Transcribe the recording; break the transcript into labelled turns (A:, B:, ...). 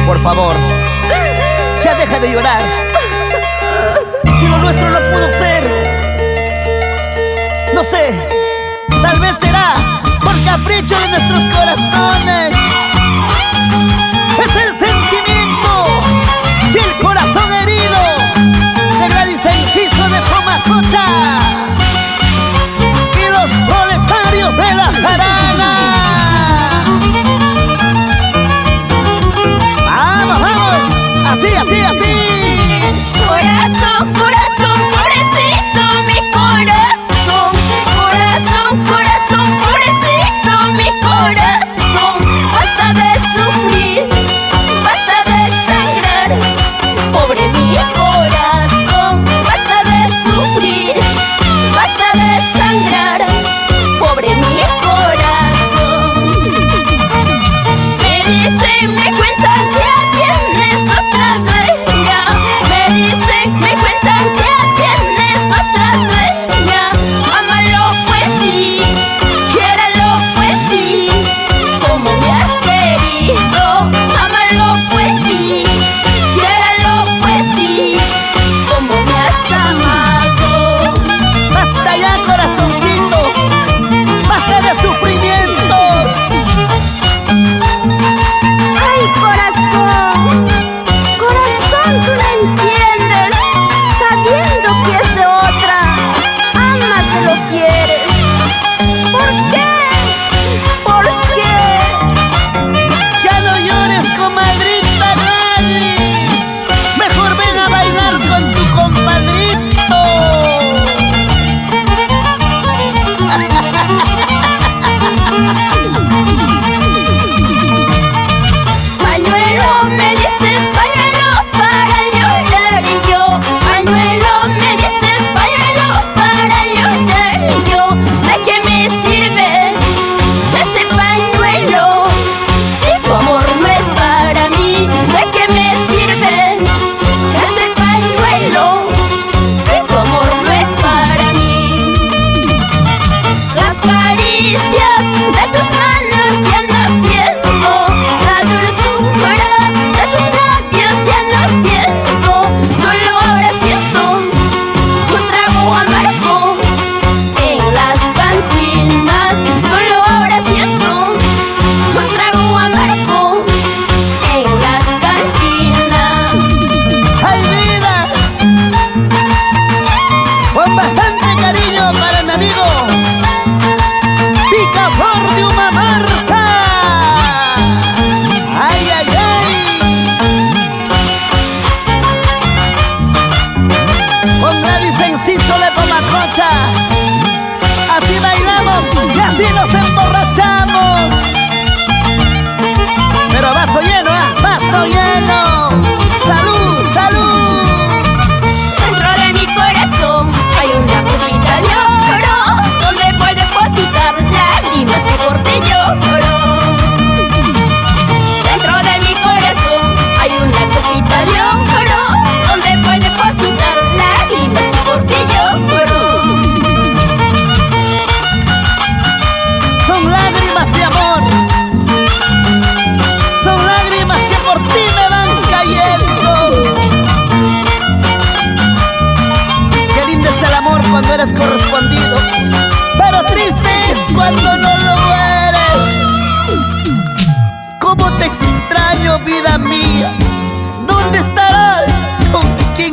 A: Por favor, ya deja de llorar. Si lo nuestro no pudo ser, no sé, tal vez será por capricho de nuestros corazones. Es el sentimiento y el corazón herido de Gladys Enciso de Comacocha y los proletarios de la jarana. Vamos, vamos, así, así, así.
B: Corazón, corazón, pobrecito, mi corazón. Corazón, corazón, pobrecito, mi corazón. Basta de sufrir, basta de sangrar, pobre mi corazón. Basta de sufrir, basta de sangrar, pobre mi corazón. Me dicen, me cuentan que ya tienes otra dueña. Me dicen, me cuentan que ya tienes otra dueña. Ámalo pues sí, quiéralo pues sí, como me has querido. Ámalo pues sí, quiéralo pues sí, como me has amado.
A: Basta ya, corazoncito, basta de sufrimientos.
B: Ay, corazón, corazón, tú no entiendes, sabiendo que es de otra, amas que lo quieres. ¿Por qué? ¿Por qué?
A: Ya no llores, comadrita Gladys. Mejor ven a bailar con tu compadrito.
B: Pañuelo, me diste pañuelo para llorar y yo. Pañuelo, me diste pañuelo para llorar y yo. ¿De qué me sirve ese pañuelo si tu amor no es para mí? ¿De qué me sirve ese pañuelo si tu amor no es para mí? Las caricias de tus manos ya no siento, la dulzura de tus labios ya no siento. Solo ahora siento un trago amargo en las cantinas. Solo ahora siento un trago amargo en las cantinas.
A: ¡Ay, vida! Con bastante cariño para mi amigo Picaflor de Humamarca. ¡Ay, ay, ay! Con Gladys Enciso de Comacocha, así bailamos y así nos emborrachamos. Pero vaso lleno, ¿ah? ¡Vaso lleno! ¡Salud, salud!
B: Dentro de mi corazón hay una copita de oro donde puedo depositar lágrimas que por ti lloro. Dentro de mi corazón hay una copita de oro donde puedo depositar lágrimas que por ti lloro.
A: Son lágrimas de amor, son lágrimas que por ti me van cayendo. Qué lindo es el amor cuando eres correspondido, pero triste es cuando no lo eres. ¿Cómo te extraño, vida mía? ¿Dónde estarás? ¿Con quién?